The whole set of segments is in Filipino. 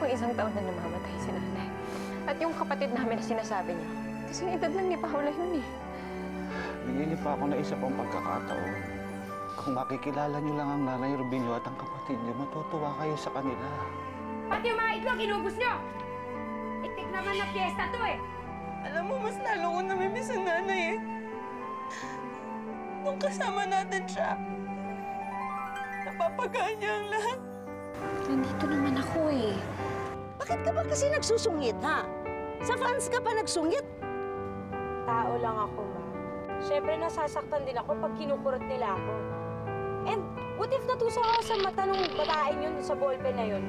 pang 1 taon na namamatay si nanay. At yung kapatid namin na sinasabi niyo, kasing edad lang ni Paula yun eh. Bigyan niyo pa ako na isa pang pagkakataon. Kung makikilala niyo lang ang nanay Rubinyo at ang kapatid niyo, matutuwa kayo sa kanila. Pati yung mga itlog, inubos niyo! Itik naman na piyesta to eh! Alam mo, mas lalo ko namimiss ang nanay eh. Nung kasama natin siya, napapagaan niya ang lahat. Nandito naman ako eh. Bakit ka ba kasi nagsusungit, ha? Sa fans ka pa nagsungit? Tao lang ako, ma. Siyempre, nasasaktan din ako pag kinukurot nila ako. And what if natusok ako sa mata ng babaeng yun sa ballpen na yun?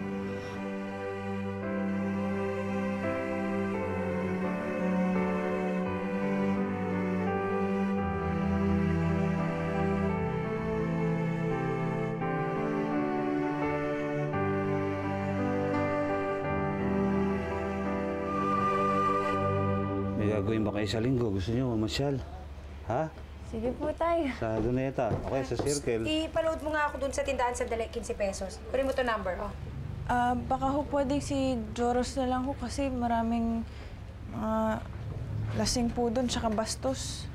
May gagawin ba kayo sa linggo? Gusto niyo mamasyal? Ha? Sige po tayo. Sa Luneta. Okay, sa Circle. I-paload mo nga ako dun sa tindahan sa dali, 15 pesos. Kunin mo to number, oh. Baka ho pwede si Joros na lang ho kasi maraming lasing po doon, tsaka bastos.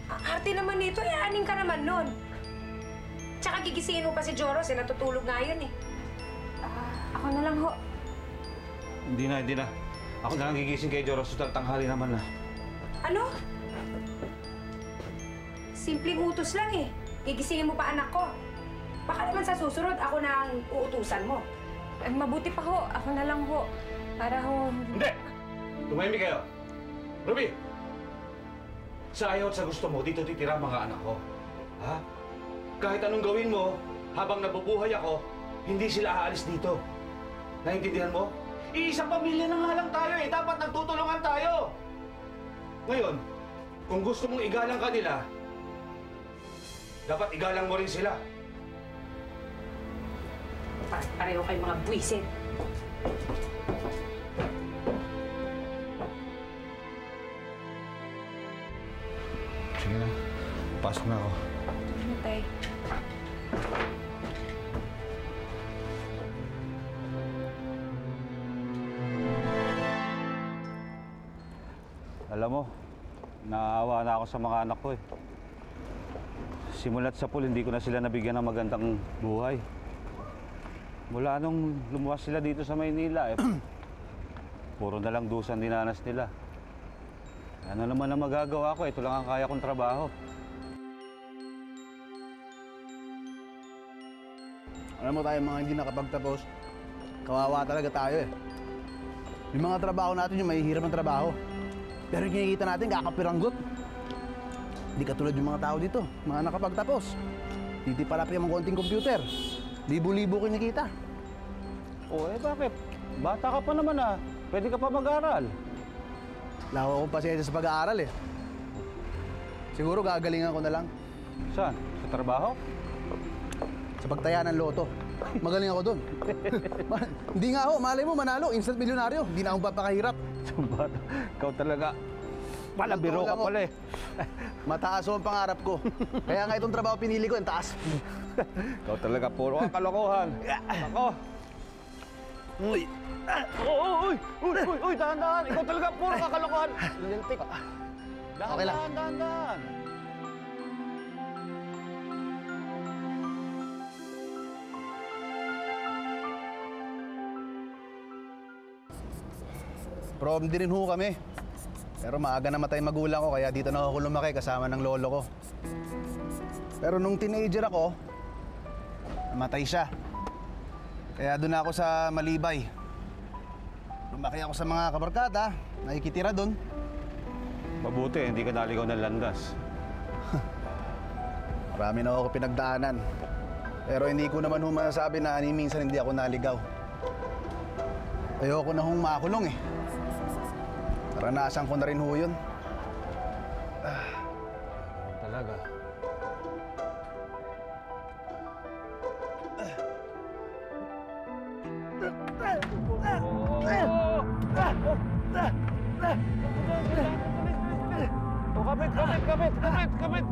Ang arte naman nito, aning ka naman nun. Tsaka gigisingin mo pa si Joros, natutulog nga yun eh. Ako na lang ho. Hindi na. Ako na lang gigising kay Joros. Total, tanghali naman na. Ano? Simpleng utos lang eh. Gigisingin mo pa anak ko. Baka naman sa susunod, ako na ang uutusan mo. Mabuti pa ho. Ako na lang ho. Para ho... Hindi! Tumahimik kayo. Ruby! Sa ayaw at sa gusto mo, dito titira ang mga anak ko. Ha? Kahit anong gawin mo, habang nabubuhay ako, hindi sila aalis dito. Naintindihan mo? Iisang pamilya na nga lang tayo eh. Dapat nagtutulungan tayo. Ngayon, kung gusto mong igalang kanila, dapat igalang mo rin sila. Pareho kayong mga buwisit. Sige na. Pasok na ako. Ano tayo? Alam mo, naaawa na ako sa mga anak ko eh. Simulat sa pool, hindi ko na sila nabigyan ng magandang buhay. Mula nung lumuwas sila dito sa Maynila eh, puro na lang dusan dinanas nila. Ano naman ang magagawa ko? Ito lang ang kaya kong trabaho. Alam mo tayo mga hindi nakapagtapos, kawawa talaga tayo eh. Yung mga trabaho natin yung mahihirap ng trabaho. Pero yung kinikita natin, kakapiranggot. Hindi katulad yung mga tao dito, mga nakapagtapos. Titipalap yung mga konting computer. Libo-libo kinikita. O eh bakit? Bata ka pa naman ah. Pwede ka pa mag-aral. Wala akong pasensya sa pag-aaral eh. Siguro gagalingan ko na lang. Saan? Sa trabaho? Sa pagtaya ng loto. Magaling ako doon. Hindi nga ako, malay mo manalo, instant milyonaryo. Hindi na akong papakahirap. Bata, ikaw talaga. Palabiro ka pala eh. Mataas ang pangarap ko. Kaya nga itong trabaho pinili ko, ang taas. Ikaw talaga, puro ka kalokohan. Ako. Uy! Uy! Dahan-dahan! Ikaw talaga, puro ka kalokohan. Lintik. Okay lang. Dahan-dahan. Prom din rin ho kami. Pero maaga namatay magulang ko, kaya dito na ako lumaki kasama ng lolo ko. Pero nung teenager ako, namatay siya. Kaya doon ako sa Malibay. Lumaki ako sa mga kabarkada, nakikitira doon. Mabuti, hindi ka naligaw ng landas. Marami na ako pinagdaanan. Pero hindi ko naman masasabi na minsan hindi ako naligaw. Ayoko na hong makulong eh. Naranasan ko na rin ho yun. Talaga. Kapit!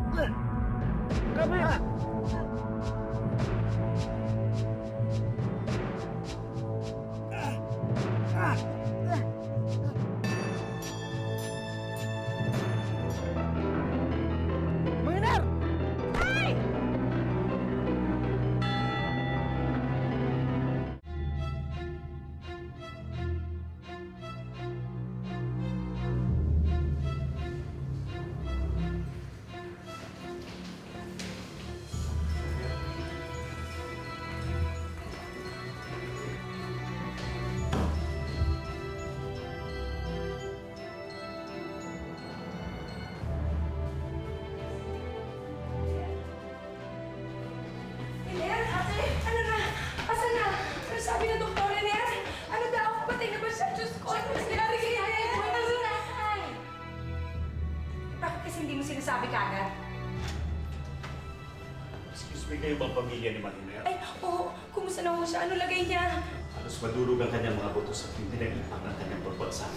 Okay kayo bang pamilya ni Mariner? Ay, oo. Kumusta na ho siya? Ano lagay niya? Halos madurog ang kanyang mga buto sa pinag-ipak ng kanyang pagbagsak.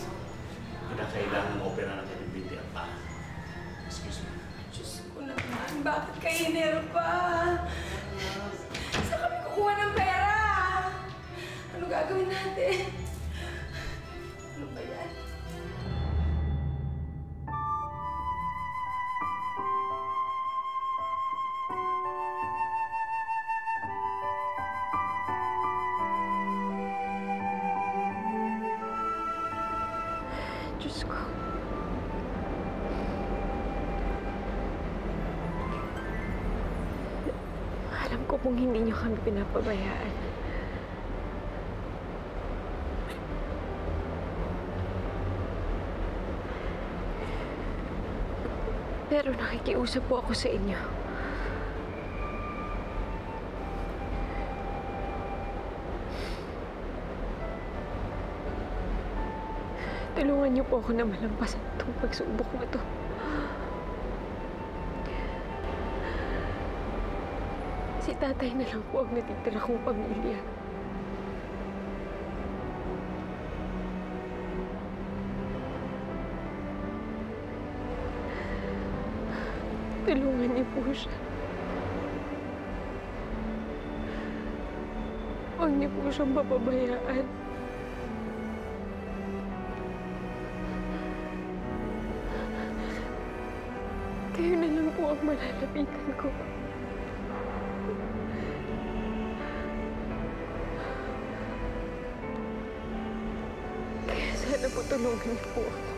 Kailangan opera ng kanyang binti at paa. Excuse me. Diyos ko naman, bakit kayo pa? Saan kami kukuha ng pera? Ano gagawin natin? Ano ba yan? Diyos ko. Alam ko kung hindi niyo kami pinapabayaan. Pero nakikiusap po ako sa inyo. Tulungan niyo po ako na malampasan itong pagsubok na to. Si tatay na lang po ang natitira kong pamilya. Tulungan niyo po siya. Huwag niyo po siyang papabayaan. Kayo na lang po ang malalapitan ko. Kaya sana po tulungan niyo po ako.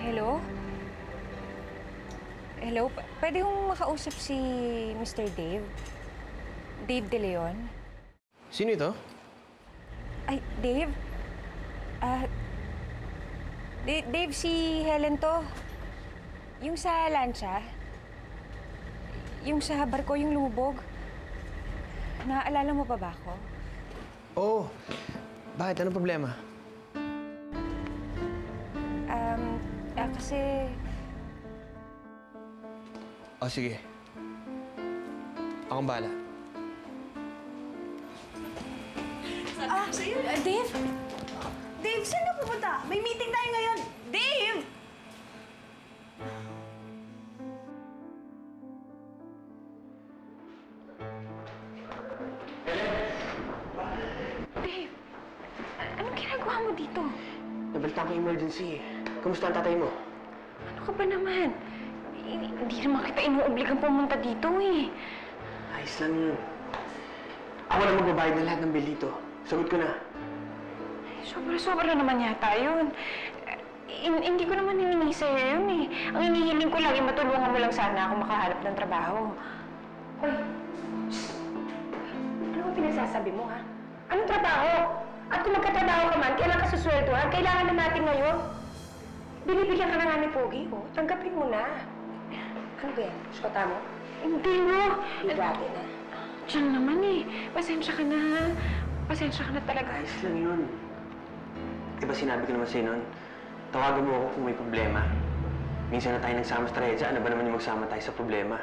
Hello? Hello? Pwede kong makausap si Mr. Dave? Dave De Leon? Sino ito? Ay, Dave? Dave, si Helen to. Yung sa lancha. Yung sa barko, yung lumubog. Naaalala mo pa ba ako? Oo. Bakit? Anong problema? Kasi... O, sige. Akong bahala. Dave? Dave, saan ka pupunta? May meeting tayo ngayon. Dave! Dave, anong ginagawa mo dito? Nabalita ko emergency eh. Kumusta ang tatay mo? Ano ka ba naman? Hindi naman kita inuobligang pumunta dito eh. Ayos lang yun. Ako na magbabayad ng lahat ng bill dito. Sagot ko na. Sobra-sobra naman yata yun. Hindi ko naman hinihingi sa'yo yun eh. Ang hinihiling ko lang, matulungan mo lang sana ako makahanap ng trabaho. Hoy! Ano ba pinagsasabi mo, ha? Anong trabaho? At kung magkatrabaho ka man, kailan ka susweldohan? Kailangan na natin ngayon. Binibigyan ka na nga ni Pogi, oh. Tanggapin mo na. Ano ba yan? Shota mo? Hindi mo. Bigati na. Diyan naman eh. Pasensya ka na ha. Pasensya ka na talaga. Ayos lang yun. Diba sinabi ko naman sa'yo nun? Tawagan mo ako kung may problema. Minsan na tayo nagsama sa trahedya, ano ba naman yung magsama tayo sa problema?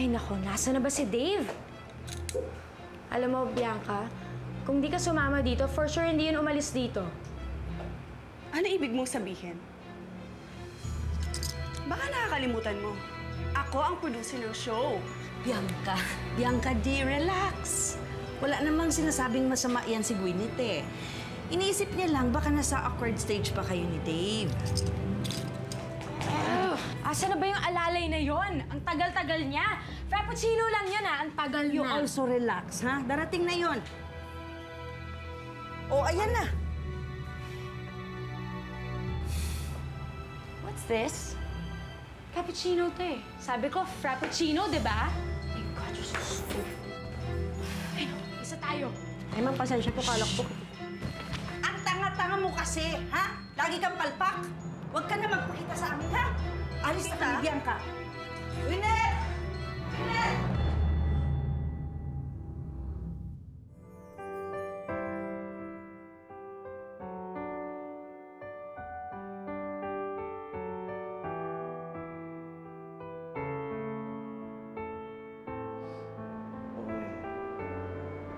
Ay, nako. Nasa na ba si Dave? Alam mo, Bianca, kung di ka sumama dito, for sure hindi yun umalis dito. Ano ibig mong sabihin? Baka nakakalimutan mo. Ako ang producer ng show. Bianca, di relax. Wala namang sinasabing masama yan si Gwyneth eh. Iniisip niya lang, baka nasa awkward stage pa kayo ni Dave. Asa na ba yung alalay na yon? Ang tagal-tagal niya. Frappuccino lang yan ang tagal You na. also relax, ha? Darating na yon. Oh, ayan na. What's this? Cappuccino to eh. Sabi ko, frappuccino, di ba? My God, you're so stupid. Ay, isa tayo. Ay, ma'am, pasensya po, kalak po. Ang tanga-tanga mo kasi, ha? Lagi kang palpak. Huwag ka na magpakita sa amin, ha? Alis na kami, Bianca. Gwyneth! Gwyneth!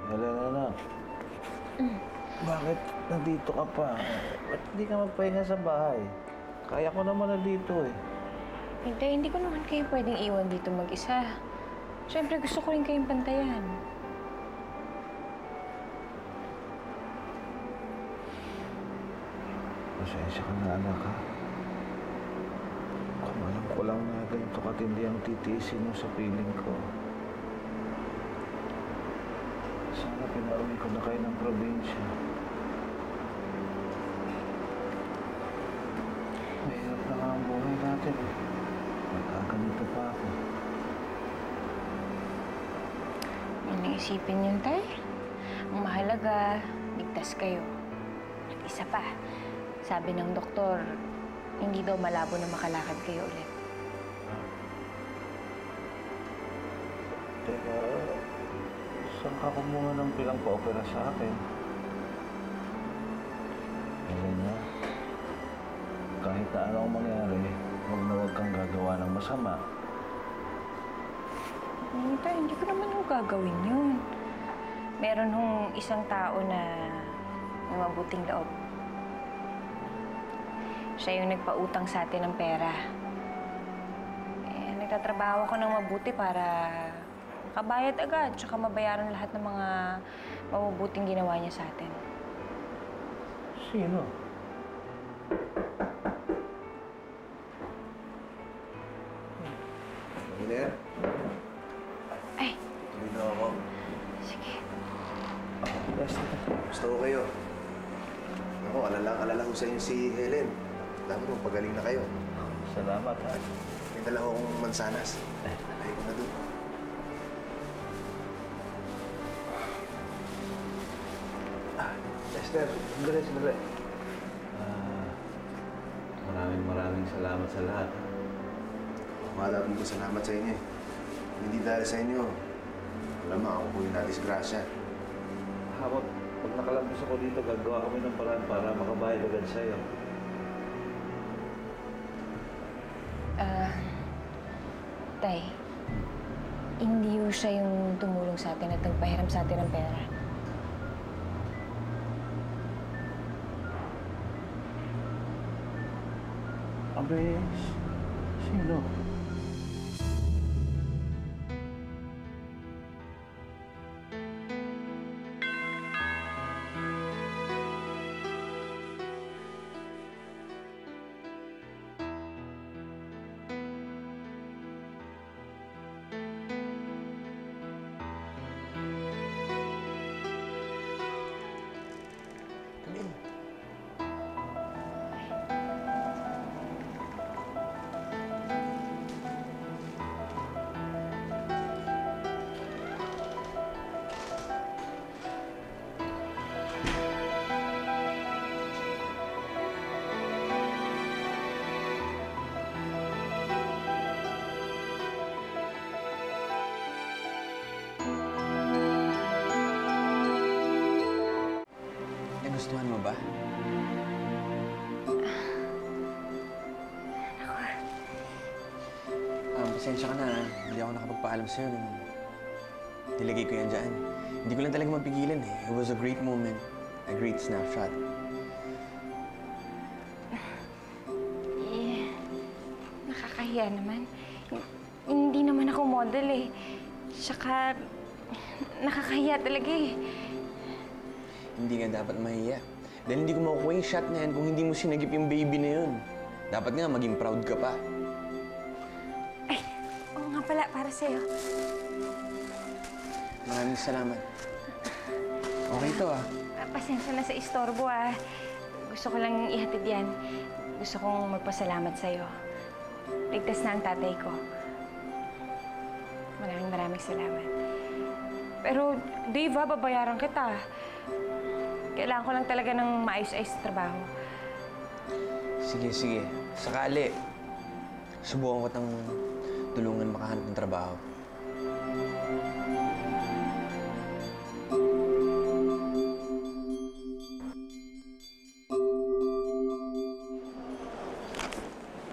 Helen, anak. Bakit nandito ka pa? Ba't hindi ka magpahinga sa bahay? Kaya ko naman na dito eh. Hindi ko naman kayo pwedeng iwan dito mag-isa. Siyempre, gusto ko rin kayong pantayan. Pasensya ka na, anak, ha? Kung alam ko lang na ganito katindi ang titiisin mo sa piling ko. Sana pinauwi ko na kayo ng probinsya. Mahirap na nga ang buhay natin. Magkaganito pa ako. Yan ang isipin yun, Tay. Ang mahalaga, ligtas kayo. At isa pa, sabi ng doktor, hindi daw malabo na makalakad kayo ulit. Teka, saan ka kumuha ng bilang pa-opera sa akin? Helena, kahit na anong mangyari, huwag na huwag kang gagawa ng masama. Tay, hindi ko naman yung gagawin yun. Meron hong isang tao na mabuting loob. Siya yung nagpautang sa atin ng pera. Nagtatrabaho ako ng mabuti para makabayad agad, tsaka mabayaran lahat ng mga mabubuting ginawa niya sa atin. Sino? Miner? Ay! Tuloy na ako. Sige. Gusto ko kayo. Ako, alala ko sa inyo si Helen. Dapat mo, pagaling na kayo. Salamat, ha? May dala ko akong mansanas. Ay ko na doon. Esther, sandali. Maraming salamat sa lahat. Maraming salamat sa inyo. Hindi dahil sa inyo, alam mo, ako po yung nadisgrasya. Pag nakalabas ako dito, gagawa kami ng paraan para makabayad agad sa'yo. Tay, hindi yung siya yung tumulong sa atin at nagpahiram sa atin ng pera. Abe, sino? pasensya ka na. Hindi ako nakapagpaalam sa'yo nung nilagay ko yan dyan. Hindi ko lang talaga mapigilan eh. It was a great moment. A great snapshot. Nakakahiya naman. Hindi naman ako model eh. Tsaka, nakakahiya talaga eh. Hindi nga dapat mahiya. Dahil hindi ko makukuha yung shot na yan kung hindi mo sinagip yung baby na yun. Dapat nga maging proud ka pa. Ay, oo nga pala, para sa'yo. Maraming salamat. Okay to ah. Pasensya na sa istorbo ah. Gusto ko lang ihatid yan. Gusto kong magpasalamat sa'yo. Ligtas na ang tatay ko. Maraming salamat. Pero, Dave, babayaran kita. Kailangan ko lang talaga ng maayos-ayos na trabaho. Sige, sige. Sakali. Subukan ko tang tulungan makahanap ng trabaho.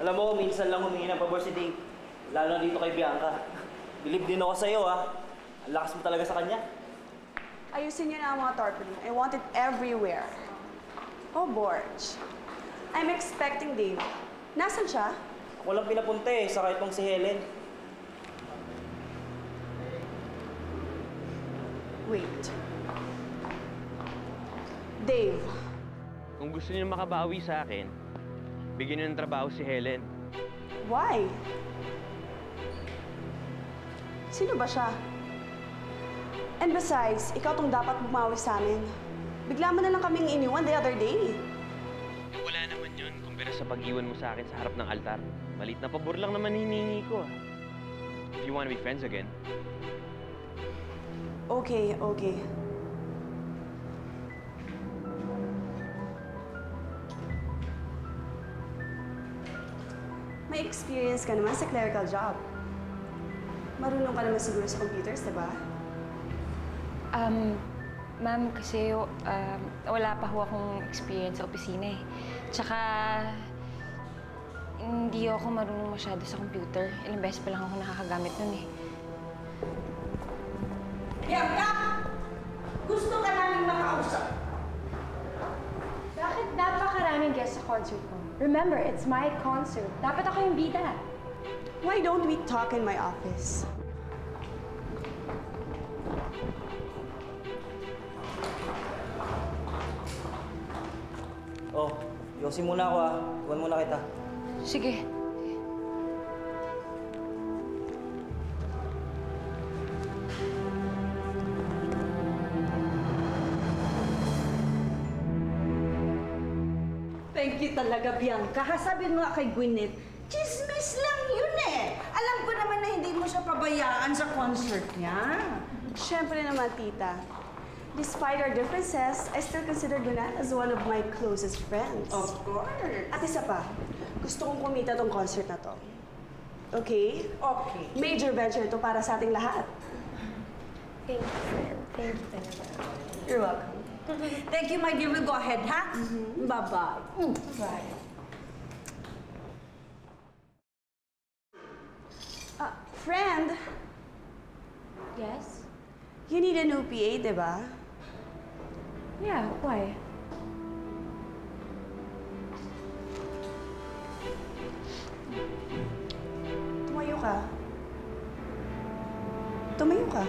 Alam mo, minsan lang humingi ng pabor si Dave. Lalo na dito kay Bianca. Believe din ako sa'yo, ha? Ang lakas mo talaga sa kanya. Ayusin niyo na ang mga tarpaulin. I want it everywhere. Oh, Borge. I'm expecting Dave. Nasaan siya? Ako lang pinapunta eh, saka itong si Helen. Wait. Dave. Kung gusto niyo makabawi sa akin, bigyan niyo ng trabaho si Helen. Why? Sino ba siya? And besides, ikaw tong dapat bumawi sa amin. Bigla mo na lang kaming iniwan the other day. Wala naman yun kumpara sa pag-iwan mo sa akin sa harap ng altar. Malit na pabor lang naman hinihingi ko. If you wanna be friends again. Okay, okay. May experience ka naman sa clerical job. Marunong ka naman siguro sa computers, diba? Ma'am, kasi wala pa ho akong experience sa opisina eh. Tsaka, hindi ako marunong masyado sa computer. Ilang beses pa lang ako nakakagamit nun eh. Bianca! Gusto ka namin makausap. Bakit napakaraming guests sa concert ko? Remember, it's my concert. Dapat ako yung bida. Why don't we talk in my office? Oh, yosin muna ako, ha? Iwan muna kita. Sige. Thank you talaga, Bianca. Sabihin mo nga kay Gwyneth, chismis lang yun eh. Alam ko naman na hindi mo siya pabayaan sa concert niya. Siyempre naman, tita. Despite our differences, I still consider Gwyneth as one of my closest friends. Of course. At isa pa, gusto kong kumita tong concert na to. Okay? Okay. Major venture to para sa ating lahat. Thank you, friend. Thank you talaga. You're welcome. Thank you, my dear. We'll go ahead, ha? Bye-bye. Bye. Friend, Yes? you need a new PA, di ba? Yeah, why? Tumayo ka. Tumayo ka.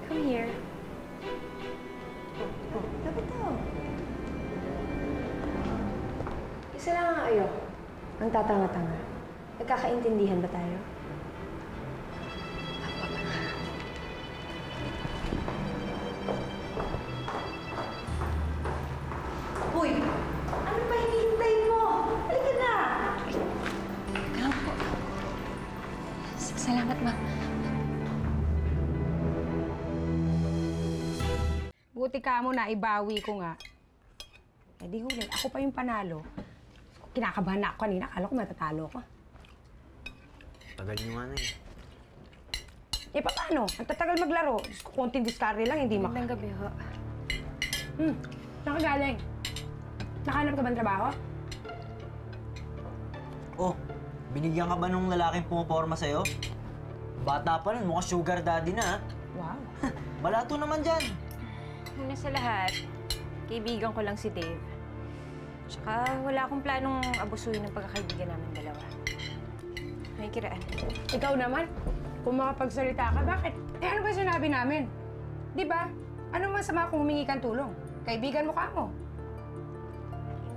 Come here. Dapat to. Isa lang ang ayo. Ang tatanga-tanga. Nagkakaintindihan ba tayo? Uy, ano ba hinihintay mo? Halika na! Kailangan po. Salamat, ma'am. Buti ka mo na, ibawi ko nga. Eh di huli, ako pa yung panalo. Kinakabahan na ako kanina, akala ko matatalo ko. Tagal nyo nga na eh. Eh paano? Ang tatagal maglaro. Diyos ko, konting discarte lang, hindi Magandang gabi ho. Saan ka galing? Nakahanap ka ba ng trabaho? Oh, binigyan ka ba nung lalaking pumaporma sa'yo? Bata pa nun, mukhang sugar daddy na. Wow. Balato naman dyan. Una sa lahat, kaibigan ko lang si Dave. Tsaka wala akong planong abusuhin ng pagkakaibigan namin dalawa. May kiraan. Ikaw naman, kung makapagsalita ka, bakit? Ano ba sinabi namin? Di ba? Ano masama kung humingi kang tulong? Kaibigan mo ka mo.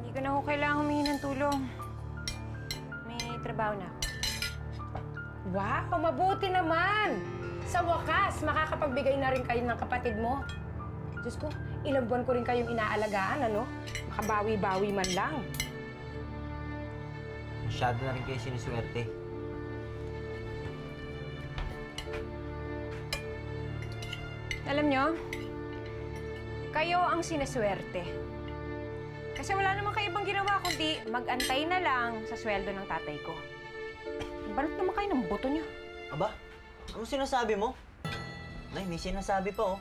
Hindi ko na ako kailangan humingi ng tulong. May trabaho na ako. Wow, mabuti naman! Sa wakas, makakapagbigay na rin kayo ng kapatid mo. Diyos ko, ilang buwan ko rin kayong inaalagaan, ano? Makabawi-bawi man lang. Masyado na rin kayo siniswerte. Alam nyo, kayo ang sinaswerte. Kasi wala naman kayo ibang ginawa kundi mag-antay na lang sa sweldo ng tatay ko. Balot naman kayo ng buto nyo. Aba, ano sinasabi mo? Nay, may sinasabi pa, oh.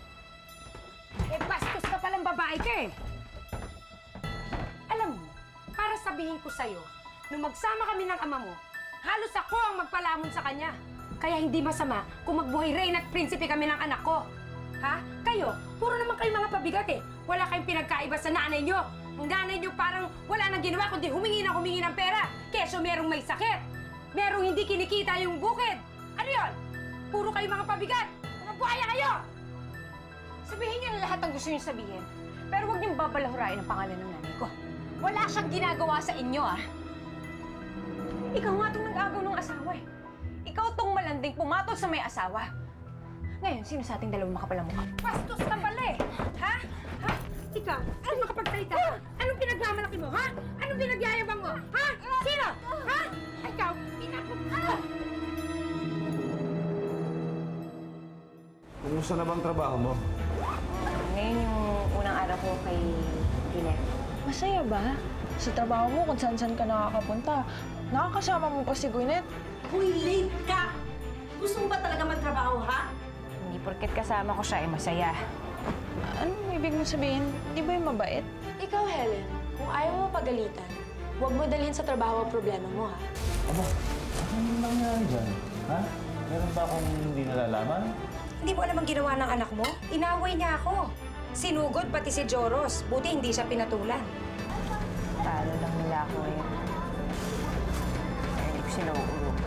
Eh, bastos ka palang babae ka eh. Alam mo, para sabihin ko sa'yo, nung magsama kami ng ama mo, halos ako ang magpalamon sa kanya. Kaya hindi masama kung magbuhay reyna at prinsipe kami ng anak ko. Ha? Kayo, puro naman kayo mga pabigat eh. Wala kayong pinagkaiba sa nanay nyo. Ang nanay nyo parang wala nang ginawa kundi humingi ng pera. Keso merong may sakit. Merong hindi kinikita yung bukid. Ano yon? Puro kayo mga pabigat. Mga buhaya kayo! Sabihin niyo na lahat ang gusto niyo sabihin. Pero huwag niyong babalahurain ang pangalan ng nanay ko. Wala siyang ginagawa sa inyo, ah. Ikaw nga itong nag-agaw ng asawa, eh. Ikaw itong malanding pumatol sa may asawa. Ngayon, sino sa ating dalawang makapalang mukha? Bastos ka pala eh! Ha? Ha? Ikaw, anong makapagsalita ka? Anong pinagmamalaki mo, ha? Anong pinagyayabang mo? Ha? Sino? Ha? Ikaw, Kumusta na bang trabaho mo? Ngayon yung unang araw ko kay Gillette. Masaya ba? Sa trabaho mo, kung saan-saan ka nakakapunta. Nakakasama mo pa si Gwyneth. Uy, late ka! Gusto mo ba talaga magtrabaho, ha? Hindi porket kasama ko siya, eh, masaya. Anong ibig mo sabihin? Di ba yung mabait? Ikaw, Helen, kung ayaw mo pagalitan, huwag mo dalhin sa trabaho ang problema mo, ha? Aba, anong nangyari dyan? Ha? Meron ba akong hindi nalalaman? Hindi mo alam ang ginawa ng anak mo? Inaway niya ako. Sinugod pati si Joros. Buti hindi siya pinatulan. Talo lang nila ako, eh. Kaya hindi ko sila uurong.